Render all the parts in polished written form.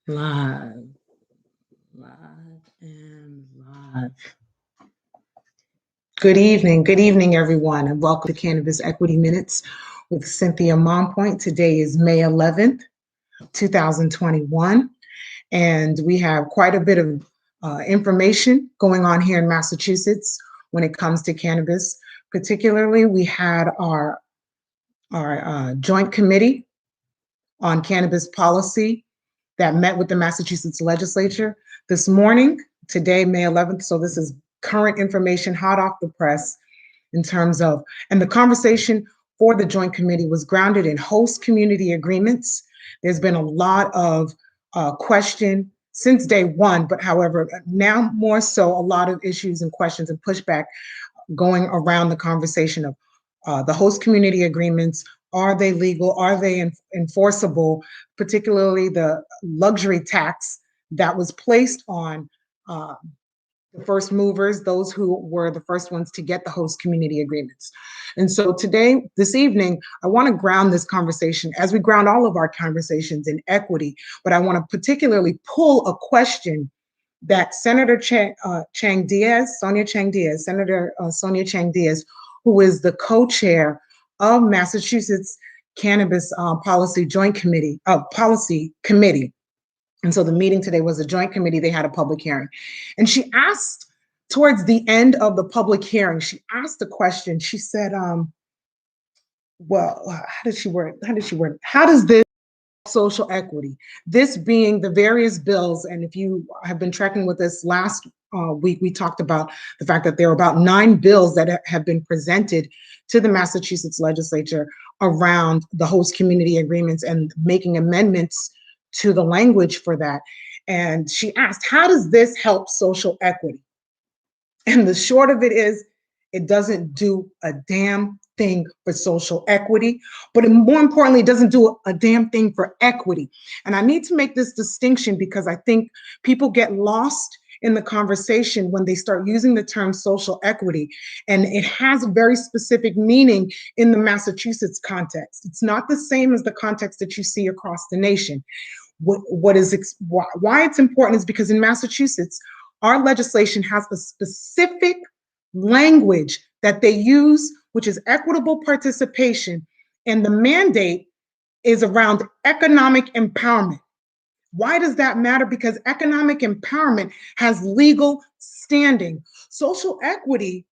Live, live, and live. Good evening, everyone, and welcome to Cannabis Equity Minutes with Cynthia Mompoint. Today is May 11th, 2021, and we have quite a bit of information going on here in Massachusetts when it comes to cannabis. Particularly, we had our joint committee on cannabis policy that met with the Massachusetts legislature this morning, today, May 11th. So this is current information, hot off the press in terms of, and the conversation for the joint committee was grounded in host community agreements. There's been a lot of question since day one, but however, now more so a lot of issues and questions and pushback going around the conversation of the host community agreements. Are they legal? Are they enforceable? Particularly the luxury tax that was placed on the first movers, those who were the first ones to get the host community agreements. And so today, this evening, I want to ground this conversation as we ground all of our conversations in equity, but I want to particularly pull a question that Senator Chang Diaz, Senator Sonia Chang Diaz, who is the co-chair of Massachusetts Cannabis Policy Joint Committee, Policy Committee. And so the meeting today was a joint committee. They had a public hearing. And she asked, towards the end of the public hearing, she asked a question. She said, well, how did she word it? How does this social equity, this being the various bills, and if you have been tracking with us last week, we talked about the fact that there are about 9 bills that have been presented to the Massachusetts legislature around the host community agreements and making amendments to the language for that. And she asked, how does this help social equity? And the short of it is, it doesn't do a damn thing for social equity, but more importantly, it doesn't do a damn thing for equity. And I need to make this distinction because I think people get lost in the conversation when they start using the term social equity, and it has a very specific meaning in the Massachusetts context. It's not the same as the context that you see across the nation. Why it's important is because in Massachusetts, our legislation has a specific language that they use, which is equitable participation, and the mandate is around economic empowerment. Why does that matter? Because economic empowerment has legal standing. Social equity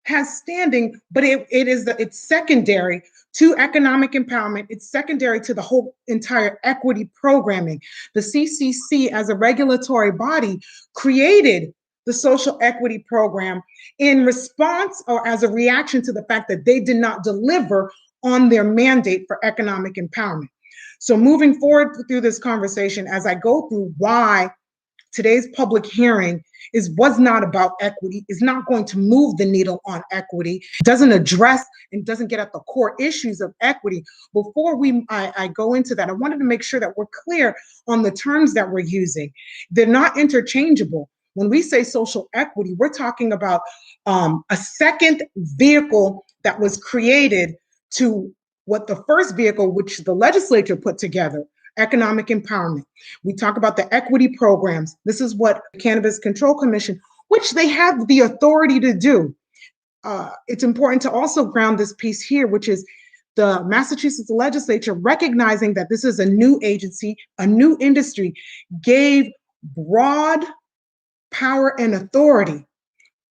has standing, but it's secondary to economic empowerment. It's secondary to the whole entire equity programming. The CCC, as a regulatory body, created the social equity program in response or as a reaction to the fact that they did not deliver on their mandate for economic empowerment. So moving forward through this conversation, as I go through why today's public hearing was not about equity, is not going to move the needle on equity, doesn't address and doesn't get at the core issues of equity. Before I go into that, I wanted to make sure that we're clear on the terms that we're using. They're not interchangeable. When we say social equity, we're talking about a second vehicle that was created to what the first vehicle, which the legislature put together, economic empowerment. We talk about the equity programs. This is what the Cannabis Control Commission, which they have the authority to do. It's important to also ground this piece here, which is the Massachusetts legislature recognizing that this is a new agency, a new industry, gave broad power and authority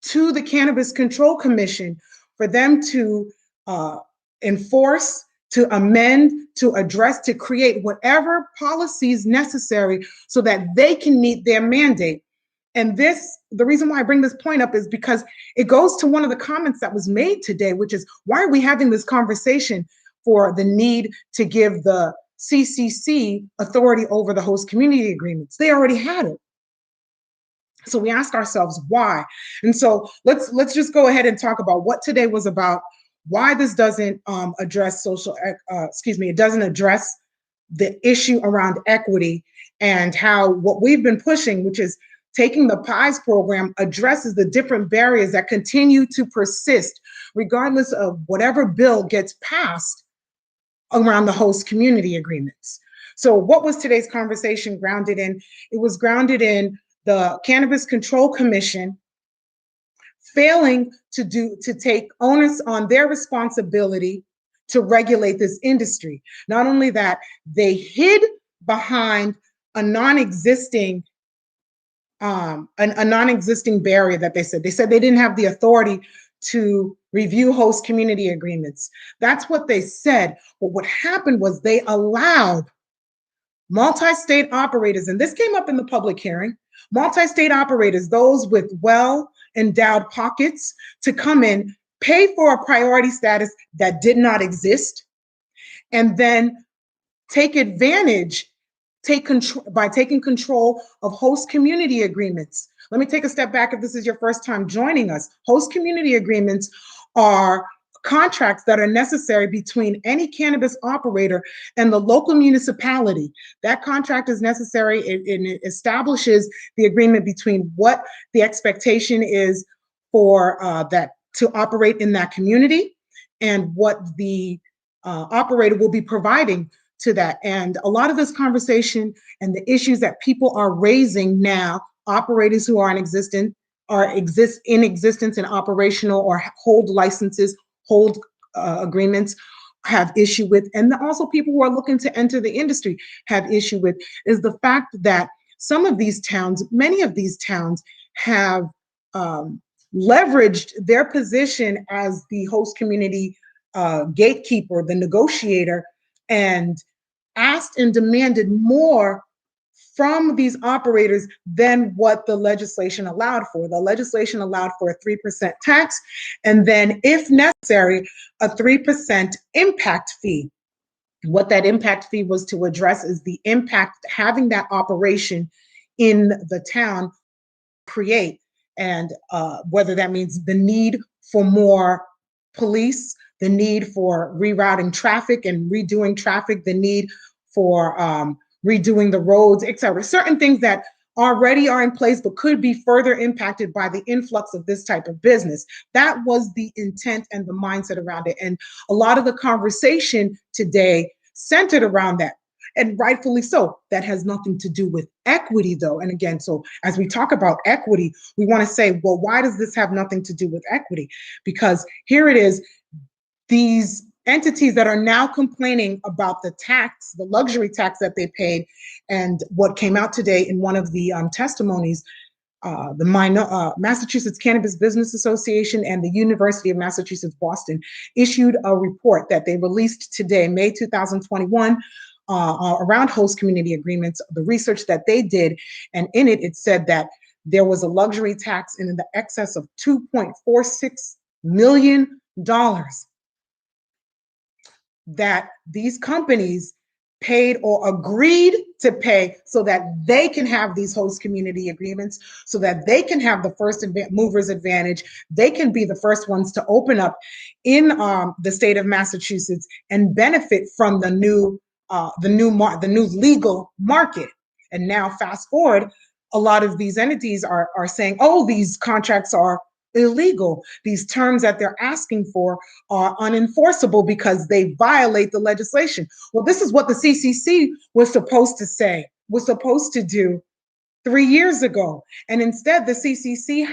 to the Cannabis Control Commission for them to enforce, to amend, to address, to create whatever policies necessary so that they can meet their mandate. And the reason why I bring this point up is because it goes to one of the comments that was made today, which is, why are we having this conversation for the need to give the CCC authority over the host community agreements? They already had it. So we asked ourselves why. And so let's just go ahead and talk about what today was about, why this doesn't address it doesn't address the issue around equity, and how what we've been pushing, which is taking the PIES program, addresses the different barriers that continue to persist, regardless of whatever bill gets passed around the host community agreements. So what was today's conversation grounded in? It was grounded in the Cannabis Control Commission failing to take onus on their responsibility to regulate this industry. Not only that, they hid behind a non-existing a non-existing barrier that they said. They said they didn't have the authority to review host community agreements. That's what they said. But what happened was they allowed multi-state operators, and this came up in the public hearing, multi-state operators, those with well-endowed pockets, to come in, pay for a priority status that did not exist, and then take advantage, take control by taking control of host community agreements. Let me take a step back if this is your first time joining us. Host community agreements are contracts that are necessary between any cannabis operator and the local municipality. That contract is necessary. It establishes the agreement between what the expectation is for that to operate in that community and what the operator will be providing to that. And a lot of this conversation and the issues that people are raising now, operators who are in existence and operational or hold licenses, hold agreements, have issue with, and also people who are looking to enter the industry have issue with, is the fact that some of these towns, many of these towns, have leveraged their position as the host community gatekeeper, the negotiator, and asked and demanded more from these operators than what the legislation allowed for. The legislation allowed for a 3% tax, and then, if necessary, a 3% impact fee. What that impact fee was to address is the impact having that operation in the town create, and whether that means the need for more police, the need for rerouting traffic and redoing traffic, the need for redoing the roads, et cetera. Certain things that already are in place but could be further impacted by the influx of this type of business. That was the intent and the mindset around it. And a lot of the conversation today centered around that. And rightfully so. That has nothing to do with equity, though. And again, so as we talk about equity, we want to say, well, why does this have nothing to do with equity? Because here it is, these entities that are now complaining about the tax, the luxury tax that they paid, and what came out today in one of the testimonies, the Massachusetts Cannabis Business Association and the University of Massachusetts Boston issued a report that they released today, May 2021, around host community agreements, the research that they did. And in it, it said that there was a luxury tax in the excess of $2.46 million that these companies paid or agreed to pay so that they can have these host community agreements, so that they can have the first movers advantage. They can be the first ones to open up in the state of Massachusetts and benefit from the new legal market. And now fast forward, a lot of these entities are saying, oh, these contracts are illegal. These terms that they're asking for are unenforceable because they violate the legislation. Well, this is what the CCC was supposed to say, was supposed to do 3 years ago. And instead, the CCC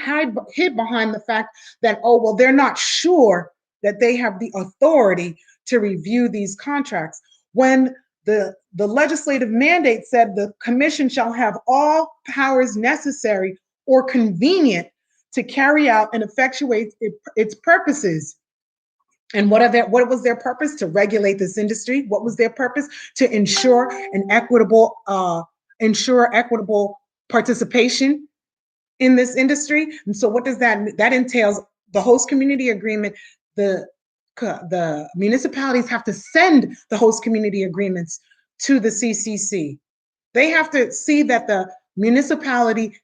hid behind the fact that, oh, well, they're not sure that they have the authority to review these contracts, when the legislative mandate said the commission shall have all powers necessary or convenient to carry out and effectuate its purposes. And what was their purpose? To regulate this industry. What was their purpose? To ensure equitable participation in this industry. And so what does that entails? The host community agreement, the municipalities have to send the host community agreements to the CCC. They have to see that the municipality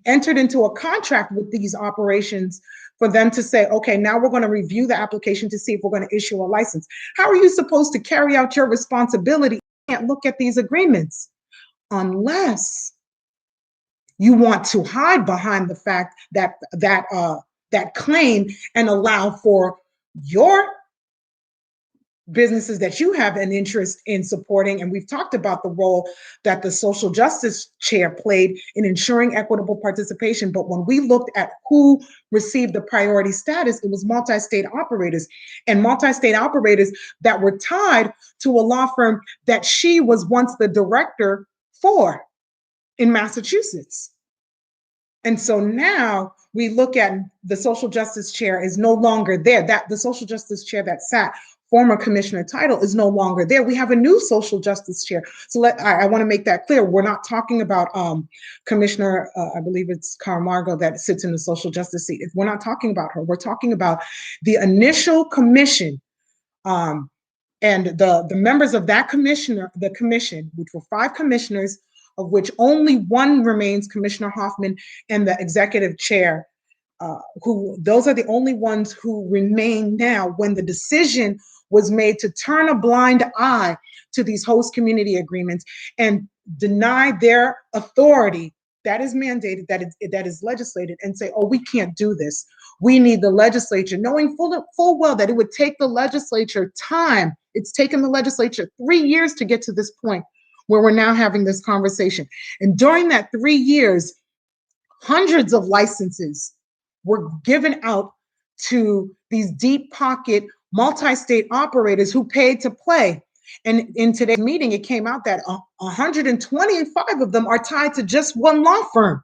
entered into a contract with these operations for them to say, okay, now we're going to review the application to see if we're going to issue a license. How are you supposed to carry out your responsibility? You can't look at these agreements unless you want to hide behind the fact that that claim and allow for your businesses that you have an interest in supporting. And we've talked about the role that the social justice chair played in ensuring equitable participation. But when we looked at who received the priority status, it was multi-state operators, and multi-state operators that were tied to a law firm that she was once the director for in Massachusetts. And so now we look at the social justice chair is no longer there. That the social justice chair that sat, former Commissioner Title, is no longer there. We have a new social justice chair. So I want to make that clear. We're not talking about Commissioner, I believe it's Camargo that sits in the social justice seat. We're not talking about her. We're talking about the initial commission, and the members of that the commission, which were 5 commissioners, of which only one remains, Commissioner Hoffman, and the executive chair, who those are the only ones who remain now when the decision was made to turn a blind eye to these host community agreements and deny their authority that is mandated, that is legislated, and say, oh, we can't do this. We need the legislature, knowing full well that it would take the legislature time. It's taken the legislature 3 years to get to this point where we're now having this conversation. And during that 3 years, hundreds of licenses were given out to these deep pocket multi-state operators who paid to play. And in today's meeting, it came out that 125 of them are tied to just one law firm.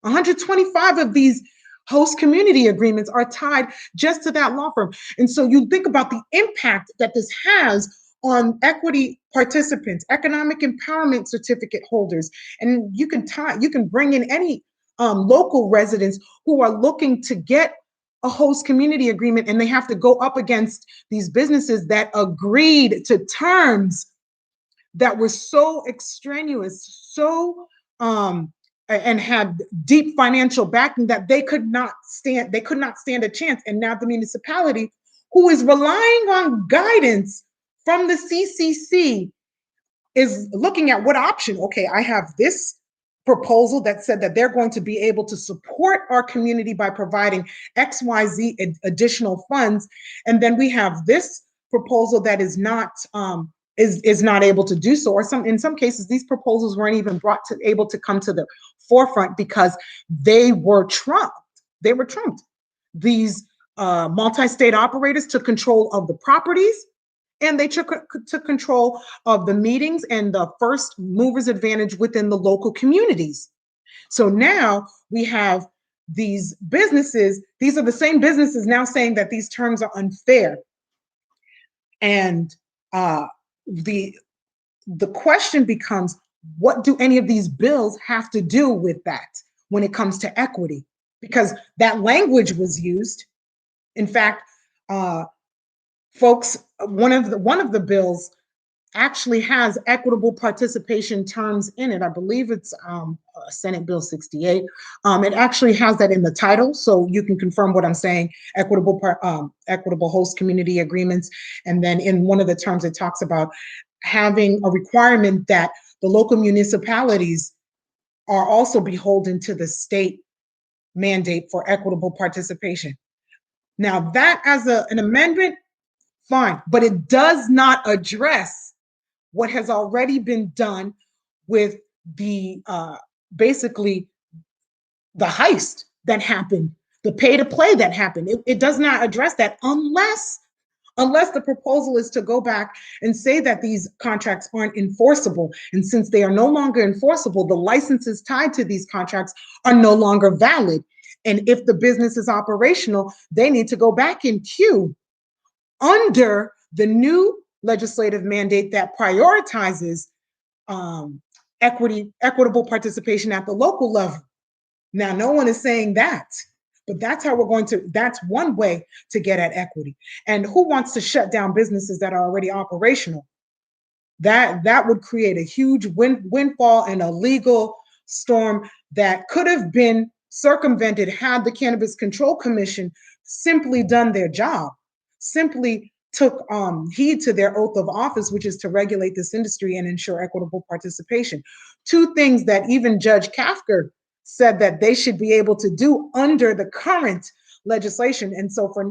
125 of these host community agreements are tied just to that law firm. And so you think about the impact that this has on equity participants, economic empowerment certificate holders, and you can bring in any local residents who are looking to get a host community agreement, and they have to go up against these businesses that agreed to terms that were so extraneous, so and had deep financial backing that they could not stand a chance. And now the municipality, who is relying on guidance from the CCC, is looking at what option. Okay, I have this proposal that said that they're going to be able to support our community by providing XYZ additional funds, and then we have this proposal that is not able to do so, or in some cases these proposals weren't even able to come to the forefront because they were trumped. These multi-state operators took control of the properties, and they took control of the meetings and the first movers advantage within the local communities. So now we have these businesses, these are the same businesses now saying that these terms are unfair. And the question becomes, what do any of these bills have to do with that when it comes to equity? Because that language was used. In fact, folks, one of the bills actually has equitable participation terms in it. I believe it's Senate Bill 68. It actually has that in the title, so you can confirm what I'm saying, equitable host community agreements. And then in one of the terms, it talks about having a requirement that the local municipalities are also beholden to the state mandate for equitable participation. Now that as an amendment, fine, but it does not address what has already been done with the basically the heist that happened, the pay to play that happened. It does not address that unless the proposal is to go back and say that these contracts aren't enforceable. And since they are no longer enforceable, the licenses tied to these contracts are no longer valid. And if the business is operational, they need to go back in queue under the new legislative mandate that prioritizes equitable participation at the local level. Now, no one is saying that, but that's how that's one way to get at equity. And who wants to shut down businesses that are already operational? That would create a huge windfall and a legal storm that could have been circumvented had the Cannabis Control Commission simply done their job, simply took heed to their oath of office, which is to regulate this industry and ensure equitable participation. 2 things that even Judge Kafker said that they should be able to do under the current legislation. And so for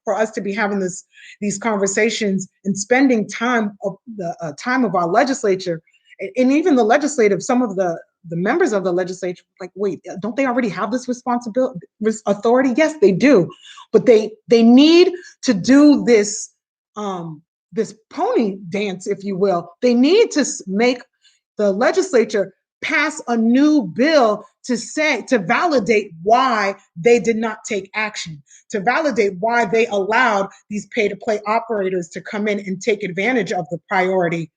for us to be having these conversations and spending time of the time of our legislature and even the legislative, some of the members of the legislature, like, wait, don't they already have this responsibility, this authority? Yes, they do, but they need to do this this pony dance, if you will. They need to make the legislature pass a new bill to validate why they did not take action, to validate why they allowed these pay-to-play operators to come in and take advantage of the priority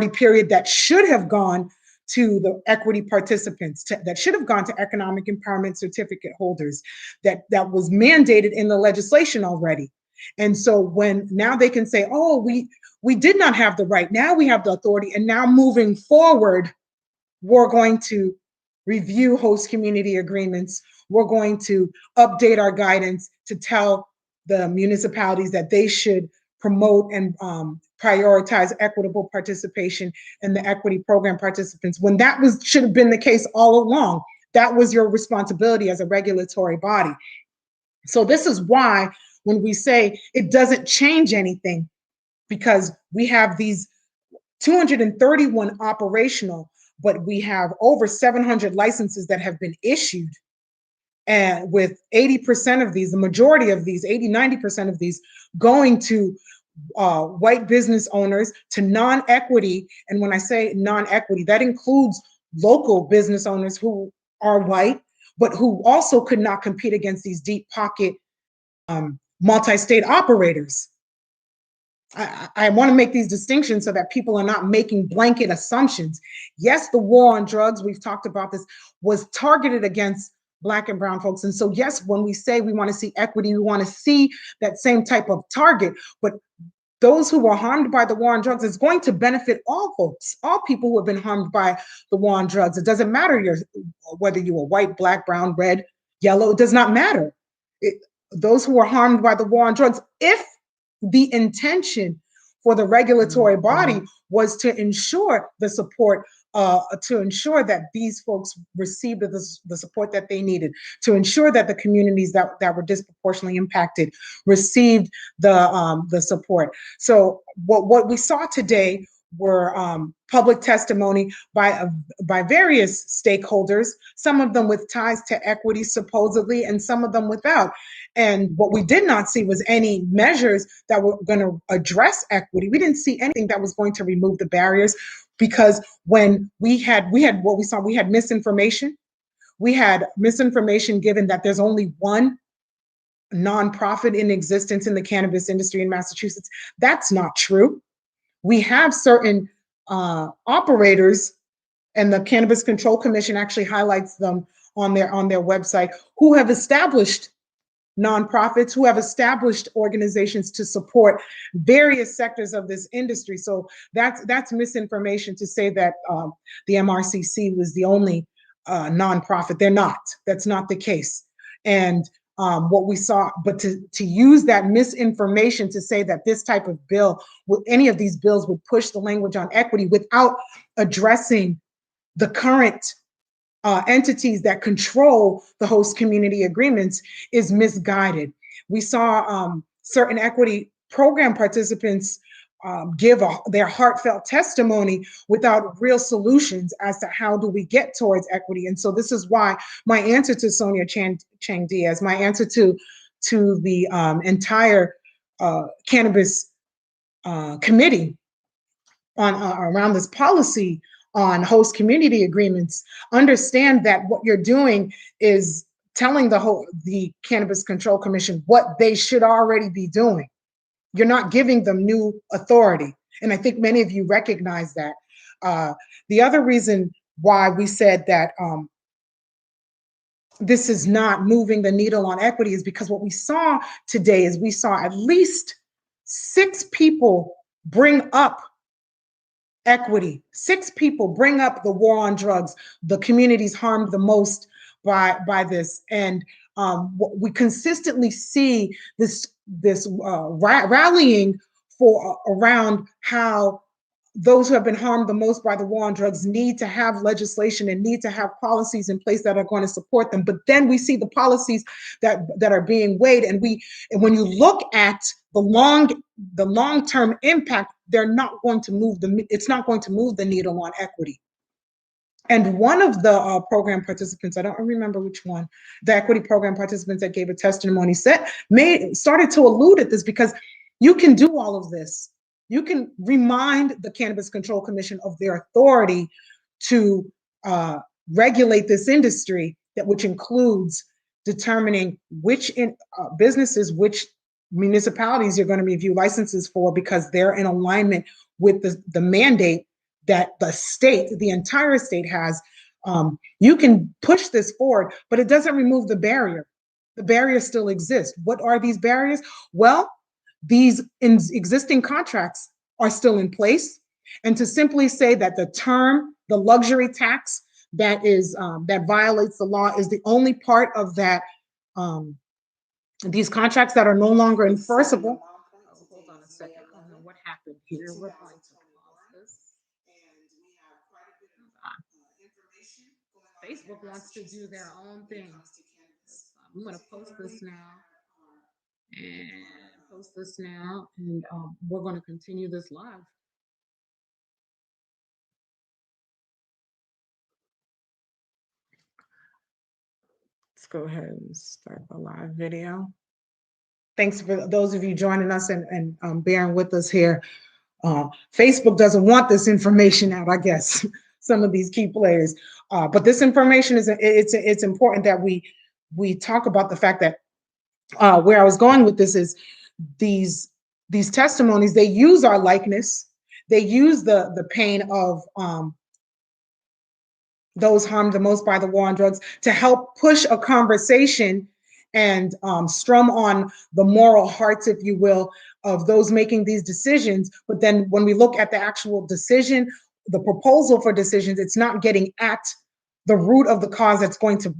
period that should have gone to the equity participants, that should have gone to economic empowerment certificate holders, that was mandated in the legislation already. And so when now they can say, oh, we did not have the right, now we have the authority, and now moving forward, we're going to review host community agreements. We're going to update our guidance to tell the municipalities that they should promote and prioritize equitable participation in the equity program participants, when that should have been the case all along. That was your responsibility as a regulatory body. So this is why when we say it doesn't change anything, because we have these 231 operational, but we have over 700 licenses that have been issued. And with 80% of these, the majority of these, 80-90% of these, going to white business owners, to non-equity. And when I say non-equity, that includes local business owners who are white, but who also could not compete against these deep pocket multi-state operators. I want to make these distinctions so that people are not making blanket assumptions. Yes, the war on drugs, we've talked about this, was targeted against Black and brown folks. And so, yes, when we say we want to see equity, we want to see that same type of target. But those who were harmed by the war on drugs is going to benefit all folks, all people who have been harmed by the war on drugs. It doesn't matter whether you are white, Black, brown, red, yellow, it does not matter. Those who are harmed by the war on drugs, if the intention for the regulatory body was to ensure the support, to ensure that these folks received the support that they needed, to ensure that the communities that were disproportionately impacted received the support. So what we saw today were public testimony by various stakeholders, some of them with ties to equity supposedly, and some of them without. And what we did not see was any measures that were going to address equity. We didn't see anything that was going to remove the barriers, because when we had what we saw, we had misinformation. We had misinformation given that there's only one nonprofit in existence in the cannabis industry in Massachusetts. That's not true. We have certain operators, and the Cannabis Control Commission actually highlights them on their website, who have established nonprofits, who have established organizations to support various sectors of this industry. So that's misinformation to say that the MRCC was the only nonprofit. They're not. That's not the case. And what we saw, but to use that misinformation to say that this type of bill, any of these bills would push the language on equity without addressing the current entities that control the host community agreements, is misguided. We saw certain equity program participants give their heartfelt testimony without real solutions as to how do we get towards equity. And so this is why my answer to Sonia Chang Diaz, my answer to the entire cannabis committee on around this policy on host community agreements, understand that what you're doing is telling the Cannabis Control Commission what they should already be doing. You're not giving them new authority. And I think many of you recognize that. The other reason why we said that this is not moving the needle on equity is because what we saw today is we saw at least 6 people bring up equity. 6 people bring up the war on drugs, the communities harmed the most by this. And we consistently see this rallying around how those who have been harmed the most by the war on drugs need to have legislation and need to have policies in place that are going to support them. But then we see the policies that are being weighed, and when you look at the long-term impact, they're not going to move it's not going to move the needle on equity. And one of the program participants, I don't remember which one, the equity program participants that gave a testimony started to allude at this, because you can do all of this. You can remind the Cannabis Control Commission of their authority to regulate this industry, which includes determining which businesses, which municipalities you're going to review licenses for, because they're in alignment with the mandate that the entire state has. You can push this forward, but it doesn't remove the barrier. The barriers still exist. What are these barriers? Well, these existing contracts are still in place. And to simply say that the luxury tax that violates the law is the only part of that, these contracts that are no longer enforceable. Hold on a second. I don't know what happened here. We're going to pause this. Facebook wants to do their own thing. I'm going to post this now and we're going to continue this live. Let's go ahead and start the live video. Thanks for those of you joining us and bearing with us here. Facebook doesn't want this information out, I guess, some of these key players. But this information it's important that we talk about the fact that where I was going with this is these testimonies, they use our likeness, they use the pain of those harmed the most by the war on drugs to help push a conversation and strum on the moral hearts, if you will, of those making these decisions. But then when we look at the actual decision, the proposal for decisions, it's not getting at the root of the cause that's going to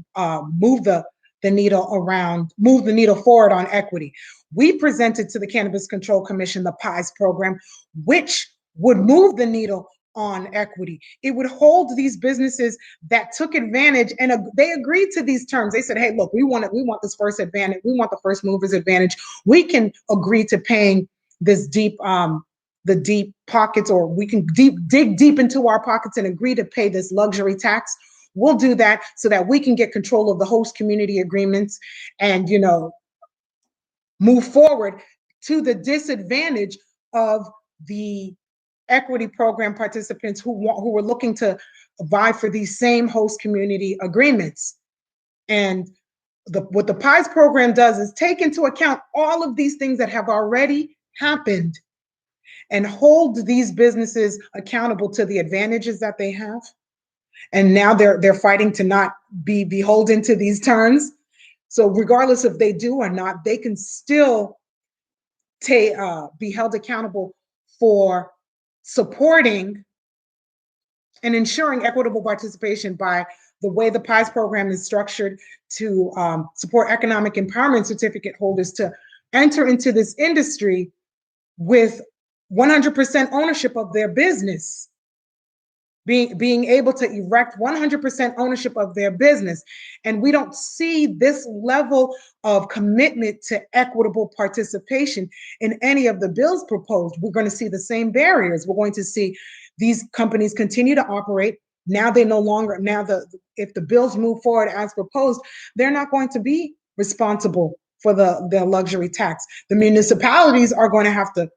move the needle forward on equity. We presented to the Cannabis Control Commission the PIES program, which would move the needle on equity. It would hold these businesses that took advantage, and they agreed to these terms. They said, hey, look, we want this first advantage. We want the first movers advantage. We can agree to paying this the deep pockets, or we can dig deep into our pockets and agree to pay this luxury tax. We'll do that so that we can get control of the host community agreements and, move forward to the disadvantage of the equity program participants who were looking to vie for these same host community agreements. And what the PIES program does is take into account all of these things that have already happened and hold these businesses accountable to the advantages that they have. And now they're fighting to not be beholden to these terms. So regardless if they do or not, they can still be held accountable for supporting and ensuring equitable participation by the way the PIES program is structured to support economic empowerment certificate holders to enter into this industry with 100% ownership of their business, being able to erect 100% ownership of their business. And we don't see this level of commitment to equitable participation in any of the bills proposed. We're going to see the same barriers. We're going to see these companies continue to operate. Now if the bills move forward as proposed, they're not going to be responsible for the luxury tax. The municipalities are going to have to,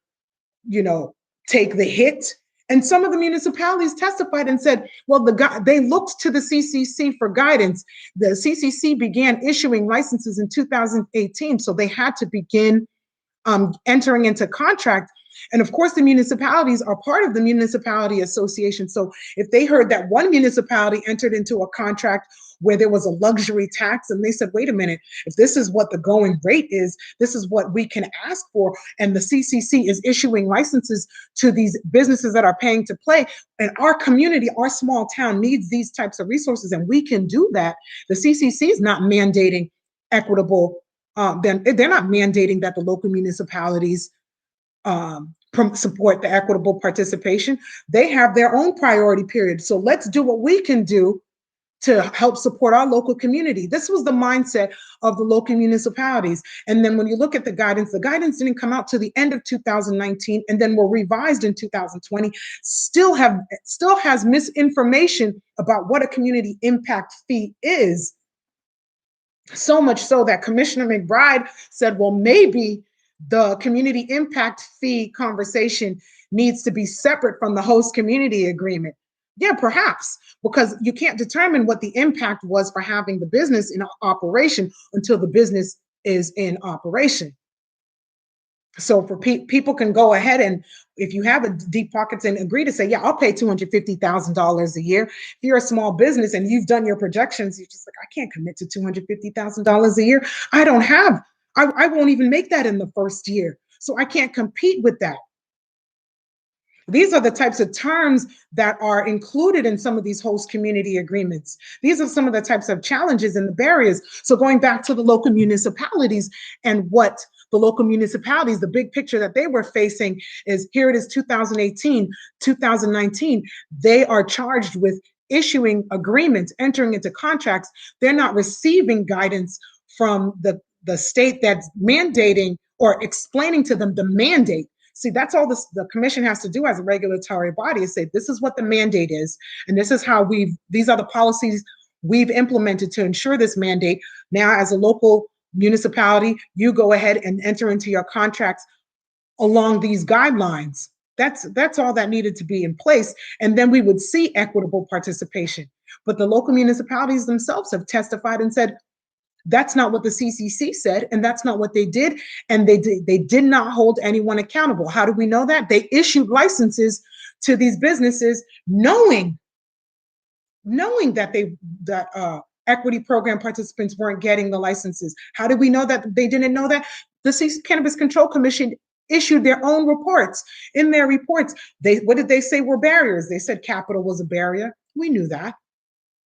take the hit. And some of the municipalities testified and said, well, they looked to the CCC for guidance. The CCC began issuing licenses in 2018, so they had to begin entering into contract. And of course, the municipalities are part of the municipality association. So if they heard that one municipality entered into a contract where there was a luxury tax, and they said, wait a minute, if this is what the going rate is, this is what we can ask for, and the CCC is issuing licenses to these businesses that are paying to play, and our community, our small town needs these types of resources, and we can do that. The CCC is not mandating equitable, they're not mandating that the local municipalities support the equitable participation. They have their own priority period. So let's do what we can do to help support our local community. This was the mindset of the local municipalities. And then when you look at the guidance didn't come out to the end of 2019 and then were revised in 2020, still has misinformation about what a community impact fee is. So much so that Commissioner McBride said, well, maybe the community impact fee conversation needs to be separate from the host community agreement. Yeah, perhaps, because you can't determine what the impact was for having the business in operation until the business is in operation. So for people can go ahead and, if you have a deep pockets, and agree to say, yeah, I'll pay $250,000 a year. If you're a small business and you've done your projections, you're just like, I can't commit to $250,000 a year. I won't even make that in the first year. So I can't compete with that. These are the types of terms that are included in some of these host community agreements. These are some of the types of challenges and the barriers. So going back to the local municipalities and what the local municipalities, the big picture that they were facing is, here it is 2018, 2019, they are charged with issuing agreements, entering into contracts. They're not receiving guidance from the state that's mandating or explaining to them the mandate. See, that's all the commission has to do as a regulatory body, is say, this is what the mandate is, and this is how these are the policies we've implemented to ensure this mandate. Now, as a local municipality, you go ahead and enter into your contracts along these guidelines. That's all that needed to be in place. And then we would see equitable participation. But the local municipalities themselves have testified and said, that's not what the CCC said, and that's not what they did. And they did not hold anyone accountable. How do we know that? They issued licenses to these businesses knowing that equity program participants weren't getting the licenses. How did we know that they didn't know that? The Cannabis Control Commission issued their own reports. In their reports, what did they say were barriers? They said capital was a barrier. We knew that.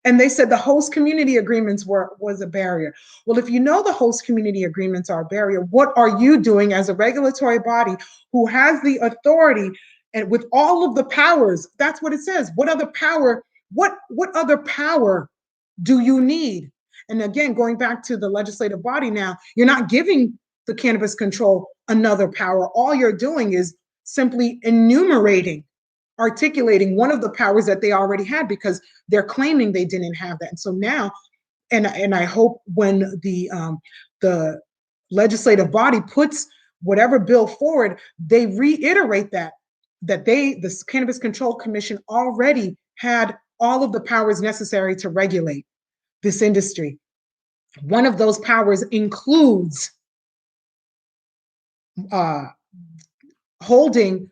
And they said the host community agreements was a barrier. Well, if you know the host community agreements are a barrier, what are you doing as a regulatory body who has the authority and with all of the powers? That's what it says. What other power do you need? And again, going back to the legislative body now, you're not giving the Cannabis Control another power. All you're doing is simply articulating one of the powers that they already had, because they're claiming they didn't have that. And so now, and I hope when the legislative body puts whatever bill forward, they reiterate that the Cannabis Control Commission already had all of the powers necessary to regulate this industry. One of those powers includes holding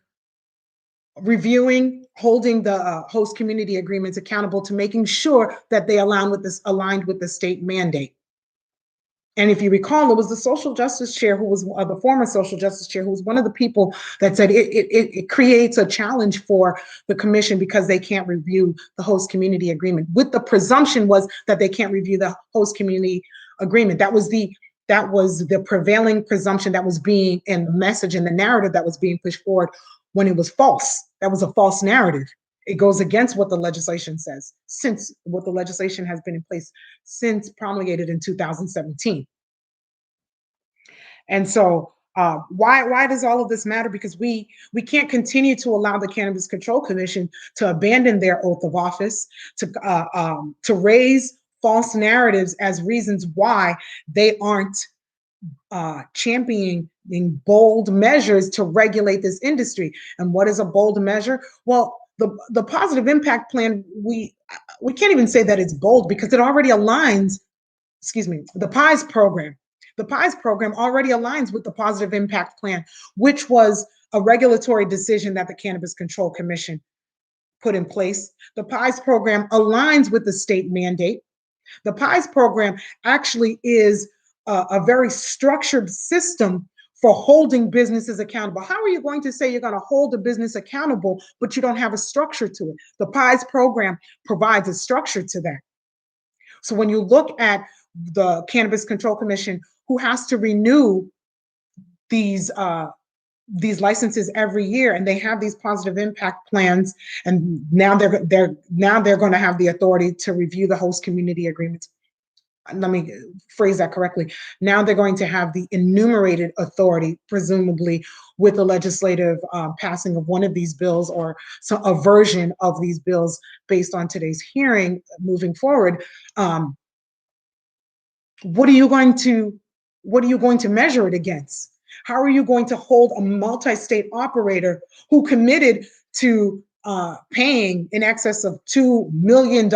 the host community agreements accountable to making sure that they aligned with the state mandate. And if you recall, it was the social justice chair who was the former social justice chair who was one of the people that said it creates a challenge for the commission because they can't review the host community agreement. With the presumption was that they can't review the host community agreement. That was the prevailing presumption that was being, and the message and the narrative that was being pushed forward, when it was false. That was a false narrative. It goes against what the legislation says, since what the legislation has been in place since promulgated in 2017. And so why does all of this matter? Because we can't continue to allow the Cannabis Control Commission to abandon their oath of office, to raise false narratives as reasons why they aren't championing bold measures to regulate this industry. And what is a bold measure? Well, the positive impact plan, we can't even say that it's bold because it already aligns, the PIES program. The PIES program already aligns with the positive impact plan, which was a regulatory decision that the Cannabis Control Commission put in place. The PIES program aligns with the state mandate. The PIES program actually is a very structured system for holding businesses accountable. How are you going to say you're going to hold a business accountable, but you don't have a structure to it? The PIES program provides a structure to that. So when you look at the Cannabis Control Commission, who has to renew these these licenses every year, and they have these positive impact plans, and now they're going to have the authority to review the host community agreements. Let me phrase that correctly. Now they're going to have the enumerated authority, presumably with the legislative passing of one of these bills or a version of these bills based on today's hearing moving forward. What are you going to measure it against? How are you going to hold a multi-state operator who committed to paying in excess of $2 million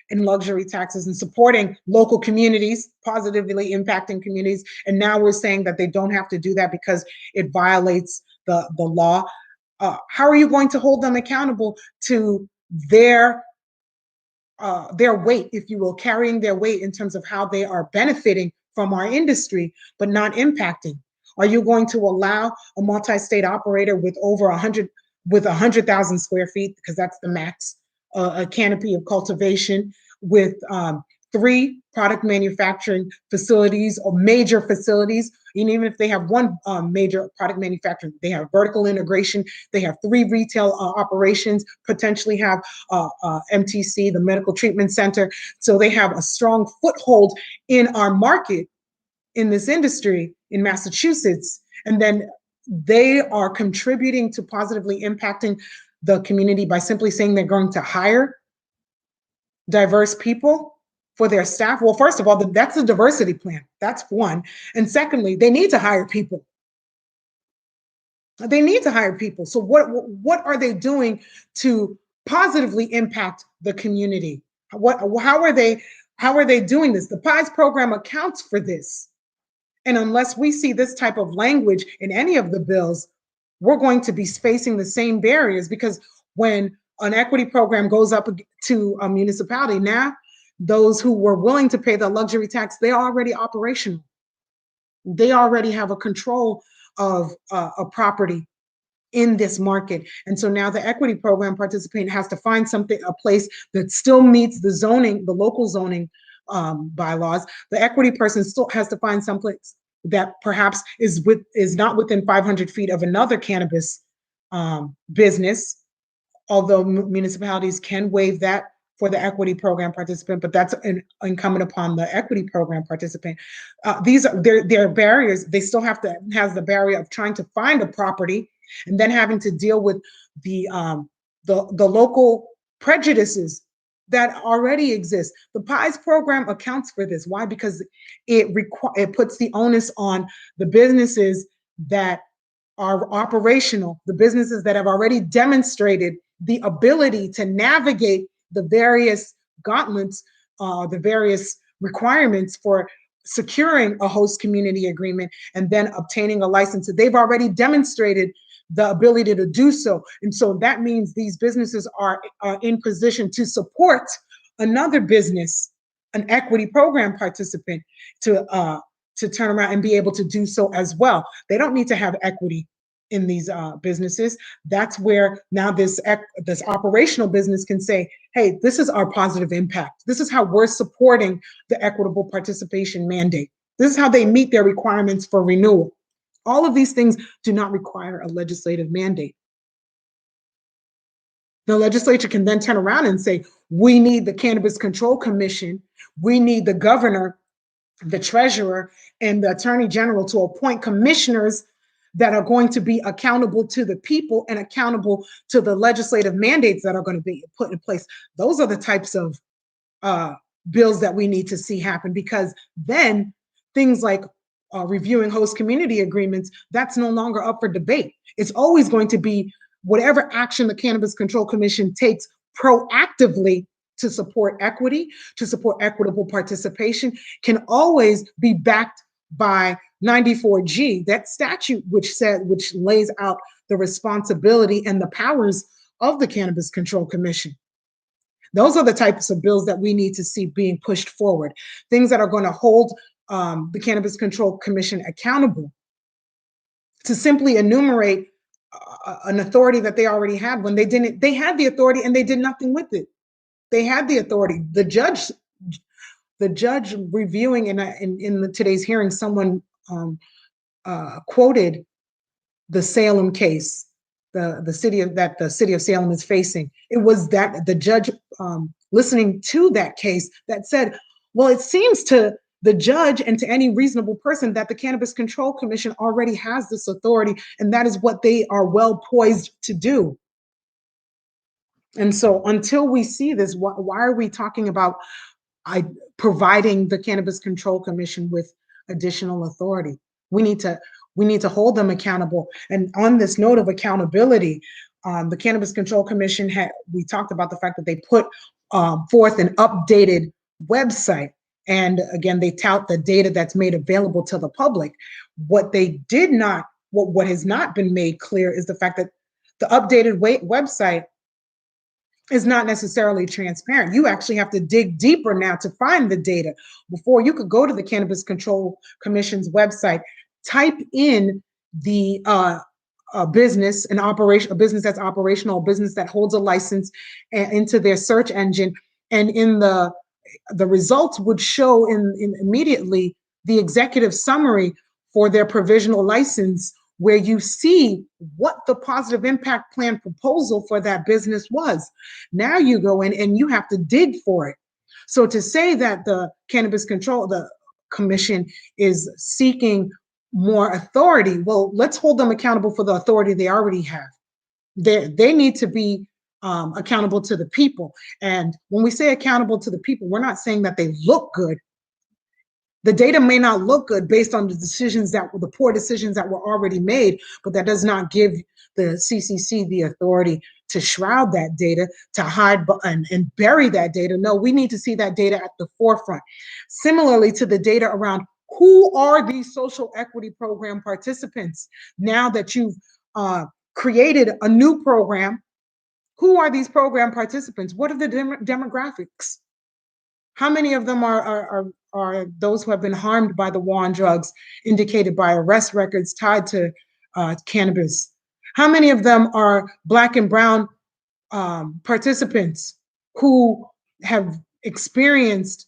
in luxury taxes and supporting local communities, positively impacting communities, and now we're saying that they don't have to do that because it violates the law? How are you going to hold them accountable to their weight, if you will, carrying their weight in terms of how they are benefiting from our industry, but not impacting? Are you going to allow a multi-state operator with over 100,000 square feet, because that's the max, a canopy of cultivation with 3 product manufacturing facilities or major facilities? And even if they have one major product manufacturing, they have vertical integration, they have 3 retail operations, potentially have MTC, the Medical Treatment Center. So they have a strong foothold in our market, in this industry in Massachusetts. And then they are contributing to positively impacting the community by simply saying they're going to hire diverse people for their staff. Well, first of all, that's a diversity plan. That's one. And secondly, they need to hire people. They need to hire people. So what are they doing to positively impact the community? How are they doing this? The PIES program accounts for this. And unless we see this type of language in any of the bills, we're going to be facing the same barriers, because when an equity program goes up to a municipality, now those who were willing to pay the luxury tax, they're already operational. They already have a control of a property in this market. And so now the equity program participant has to find a place that still meets the zoning, the local zoning bylaws. The equity person still has to find someplace that perhaps is not within 500 feet of another cannabis business, although municipalities can waive that for the equity program participant, but that's incumbent upon the equity program participant. These are their barriers. They still have the barrier of trying to find a property and then having to deal with the local prejudices that already exist. The PIES program accounts for this. Why? Because it puts the onus on the businesses that are operational, the businesses that have already demonstrated the ability to navigate the various gauntlets, the various requirements for securing a host community agreement and then obtaining a license. They've already demonstrated the ability to do so. And so that means these businesses are in position to support another business, an equity program participant, to turn around and be able to do so as well. They don't need to have equity in these businesses. That's where now this operational business can say, hey, this is our positive impact. This is how we're supporting the equitable participation mandate. This is how they meet their requirements for renewal. All of these things do not require a legislative mandate. The legislature can then turn around and say, we need the Cannabis Control Commission, we need the governor, the treasurer, and the attorney general to appoint commissioners that are going to be accountable to the people and accountable to the legislative mandates that are going to be put in place. Those are the types of bills that we need to see happen, because then things like reviewing host community agreements, that's no longer up for debate. It's always going to be whatever action the Cannabis Control Commission takes proactively to support equity, to support equitable participation, can always be backed by 94G, that statute which lays out the responsibility and the powers of the Cannabis Control Commission. Those are the types of bills that we need to see being pushed forward. Things that are going to hold the Cannabis Control Commission accountable to simply enumerate an authority that they already had when they didn't. They had the authority and they did nothing with it. They had the authority. The judge reviewing in today's hearing, someone quoted the Salem case, the city of Salem is facing. It was that the judge listening to that case that said, well, it seems to the judge and to any reasonable person that the Cannabis Control Commission already has this authority, and that is what they are well poised to do. And so until we see this, why are we talking about providing the Cannabis Control Commission with additional authority? We need to hold them accountable. And on this note of accountability, the Cannabis Control Commission we talked about the fact that they put forth an updated website. And again, they tout the data that's made available to the public. What has not been made clear is the fact that the updated website is not necessarily transparent. You actually have to dig deeper now to find the data. Before, you could go to the Cannabis Control Commission's website, type in the a business that's operational, a business that holds a license, into their search engine, and in the results would show in immediately the executive summary for their provisional license, where you see what the positive impact plan proposal for that business was. Now you go in and you have to dig for it. So to say that the Commission is seeking more authority, well, let's hold them accountable for the authority they already have. They need to be accountable to the people. And when we say accountable to the people, we're not saying that they look good. The data may not look good based on the poor decisions that were already made, but that does not give the CCC the authority to shroud that data, to hide and bury that data. No, we need to see that data at the forefront. Similarly to the data around who are these social equity program participants. Now that you've created a new program, who are these program participants? What are the demographics? How many of them are those who have been harmed by the war on drugs, indicated by arrest records tied to cannabis? How many of them are Black and brown participants who have experienced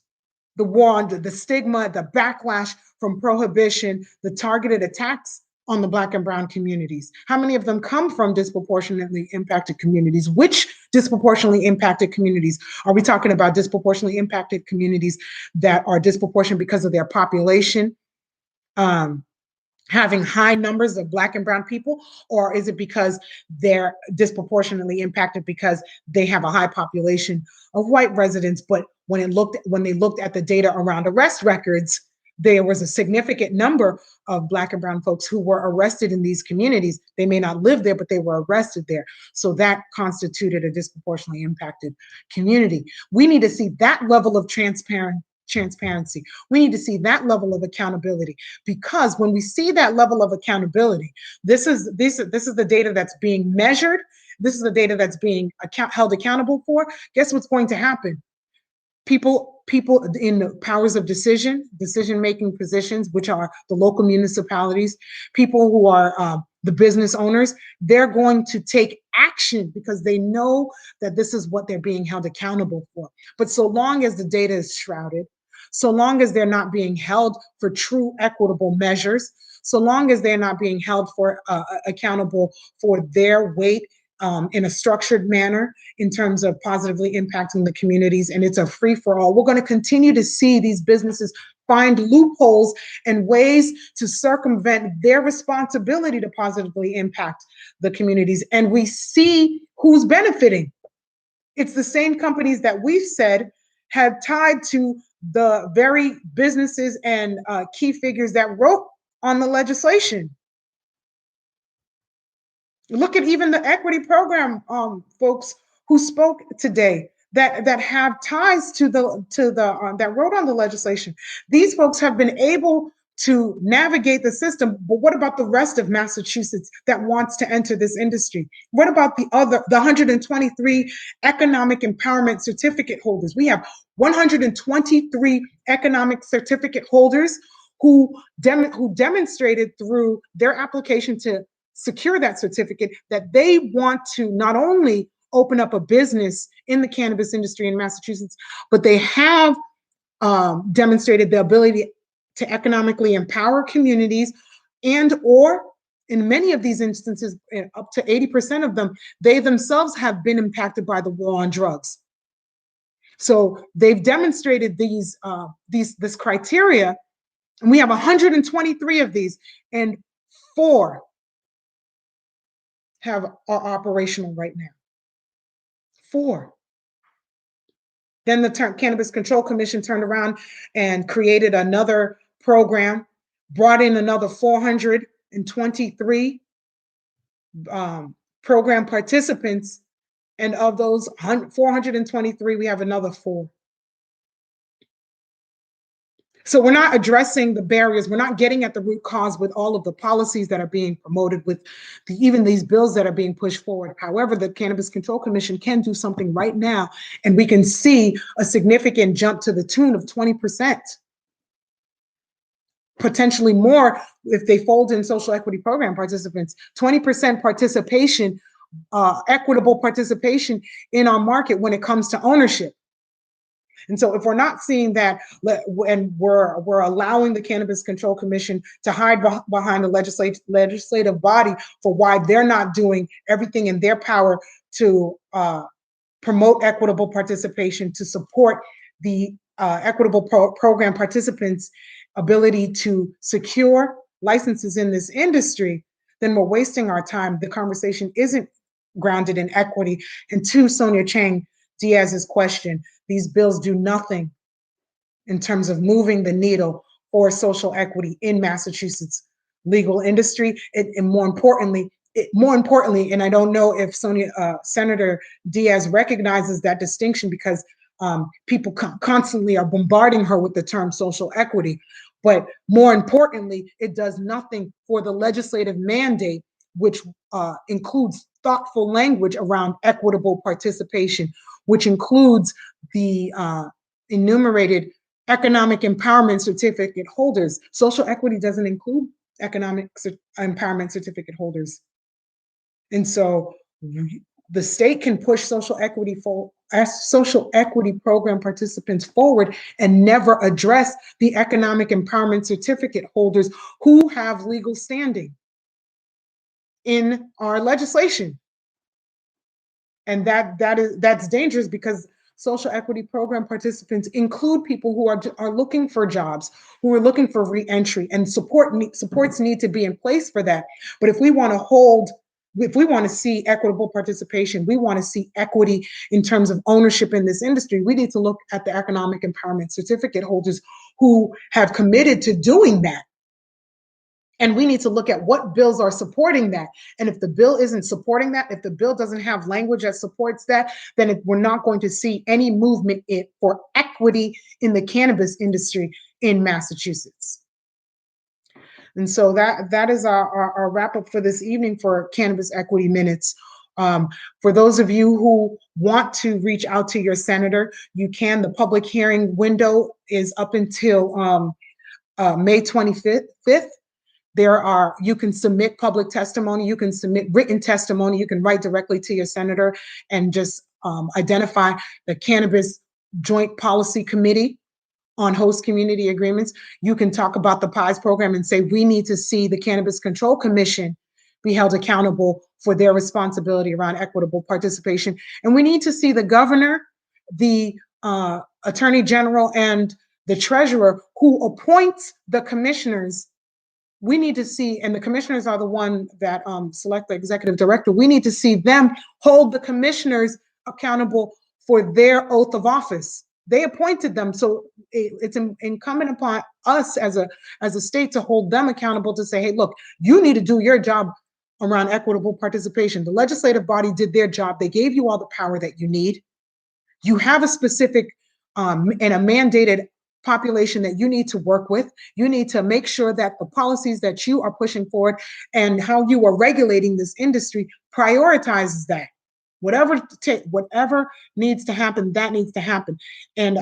the war on the stigma, the backlash from prohibition, the targeted attacks on the Black and brown communities? How many of them come from disproportionately impacted communities? Which disproportionately impacted communities? Are we talking about disproportionately impacted communities that are disproportionate because of their population, having high numbers of Black and brown people? Or is it because they're disproportionately impacted because they have a high population of white residents? But when they looked at the data around arrest records, there was a significant number of Black and brown folks who were arrested in these communities. They may not live there, but they were arrested there. So that constituted a disproportionately impacted community. We need to see that level of transparency. We need to see that level of accountability, because when we see that level of accountability, this is the data that's being measured. This is the data that's being held accountable for. Guess what's going to happen? People in powers of decision-making positions, which are the local municipalities, people who are the business owners, they're going to take action because they know that this is what they're being held accountable for. But so long as the data is shrouded, so long as they're not being held for true equitable measures, so long as they're not being held for accountable for their weight in a structured manner in terms of positively impacting the communities, and it's a free-for-all, we're going to continue to see these businesses find loopholes and ways to circumvent their responsibility to positively impact the communities. And we see who's benefiting. It's the same companies that we've said have tied to the very businesses and key figures that wrote on the legislation. Look at even the equity program folks who spoke today that have ties to the that wrote on the legislation. These folks have been able to navigate the system, but what about the rest of Massachusetts that wants to enter this industry? What about the 123 economic empowerment certificate holders? We have 123 economic certificate holders who demonstrated through their application to secure that certificate that they want to not only open up a business in the cannabis industry in Massachusetts, but they have demonstrated the ability to economically empower communities and or in many of these instances, up to 80% of them, they themselves have been impacted by the war on drugs. So they've demonstrated this criteria, and we have 123 of these, and 4 are operational right now. 4. Then the Cannabis Control Commission turned around and created another program, brought in another 423 program participants, and of those 423, we have another 4. So we're not addressing the barriers. We're not getting at the root cause with all of the policies that are being promoted, with even these bills that are being pushed forward. However, the Cannabis Control Commission can do something right now, and we can see a significant jump to the tune of 20%, potentially more if they fold in social equity program participants. 20% participation, equitable participation in our market when it comes to ownership. And so if we're not seeing that, and we're allowing the Cannabis Control Commission to hide behind the legislative body for why they're not doing everything in their power to promote equitable participation, to support the equitable program participants' ability to secure licenses in this industry, then we're wasting our time. The conversation isn't grounded in equity. And to Sonia Chang Diaz's question, these bills do nothing in terms of moving the needle for social equity in Massachusetts legal industry. And more importantly, and I don't know if Senator Diaz recognizes that distinction, because people constantly are bombarding her with the term social equity. But more importantly, it does nothing for the legislative mandate, which includes thoughtful language around equitable participation, which includes the enumerated economic empowerment certificate holders. Social equity doesn't include economic empowerment certificate holders. And so the state can push social equity program participants forward and never address the economic empowerment certificate holders who have legal standing in our legislation. And that's dangerous, because social equity program participants include people who are looking for jobs, who are looking for re-entry, and supports need to be in place for that. But if we want to see equitable participation, we want to see equity in terms of ownership in this industry, we need to look at the economic empowerment certificate holders who have committed to doing that. And we need to look at what bills are supporting that. And if the bill isn't supporting that, if the bill doesn't have language that supports that, then we're not going to see any movement for equity in the cannabis industry in Massachusetts. And so that is our wrap up for this evening for Cannabis Equity Minutes. For those of you who want to reach out to your senator, you can. The public hearing window is up until May 25th. You can submit public testimony, you can submit written testimony, you can write directly to your senator and just identify the Cannabis Joint Policy Committee on Host Community Agreements. You can talk about the PIES program and say, we need to see the Cannabis Control Commission be held accountable for their responsibility around equitable participation. And we need to see the governor, the attorney general, and the treasurer who appoints the commissioners. We need to see, and the commissioners are the one that select the executive director, we need to see them hold the commissioners accountable for their oath of office. They appointed them, so it's incumbent upon us as a state to hold them accountable, to say, hey, look, you need to do your job around equitable participation. The legislative body did their job. They gave you all the power that you need. You have a specific and a mandated population that you need to work with. You need to make sure that the policies that you are pushing forward and how you are regulating this industry prioritizes that. Whatever needs to happen, that needs to happen. And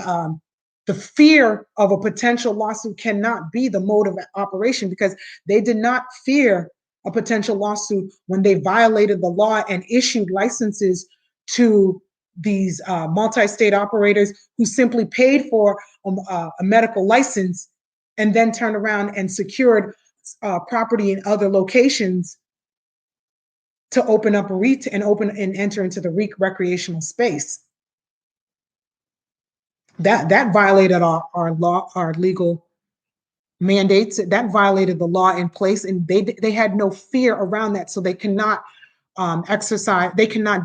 the fear of a potential lawsuit cannot be the mode of operation, because they did not fear a potential lawsuit when they violated the law and issued licenses to these multi-state operators who simply paid for a medical license and then turned around and secured property in other locations to open up and enter into the recreational space. That violated our law, our legal mandates. That violated the law in place, and they had no fear around that, so they cannot exercise. They cannot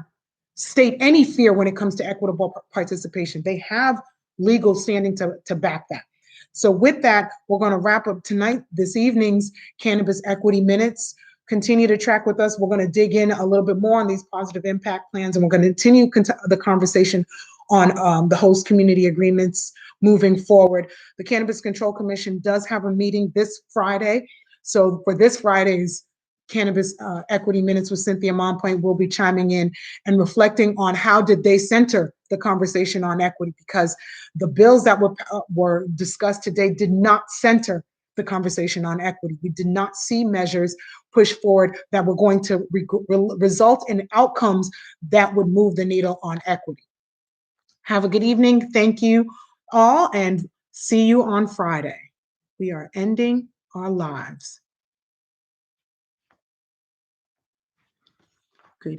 state any fear when it comes to equitable participation. They have legal standing to back that. So with that, we're going to wrap up this evening's Cannabis Equity Minutes. Continue to track with us. We're going to dig in a little bit more on these positive impact plans, and we're going to continue the conversation on the host community agreements moving forward. The Cannabis Control Commission does have a meeting this Friday. So for this Friday's Cannabis Equity Minutes with Cynthia Mompoint, we'll be chiming in and reflecting on how did they center the conversation on equity, because the bills that were discussed today did not center the conversation on equity. We did not see measures pushed forward that were going to result in outcomes that would move the needle on equity. Have a good evening. Thank you all, and see you on Friday. We are ending our lives.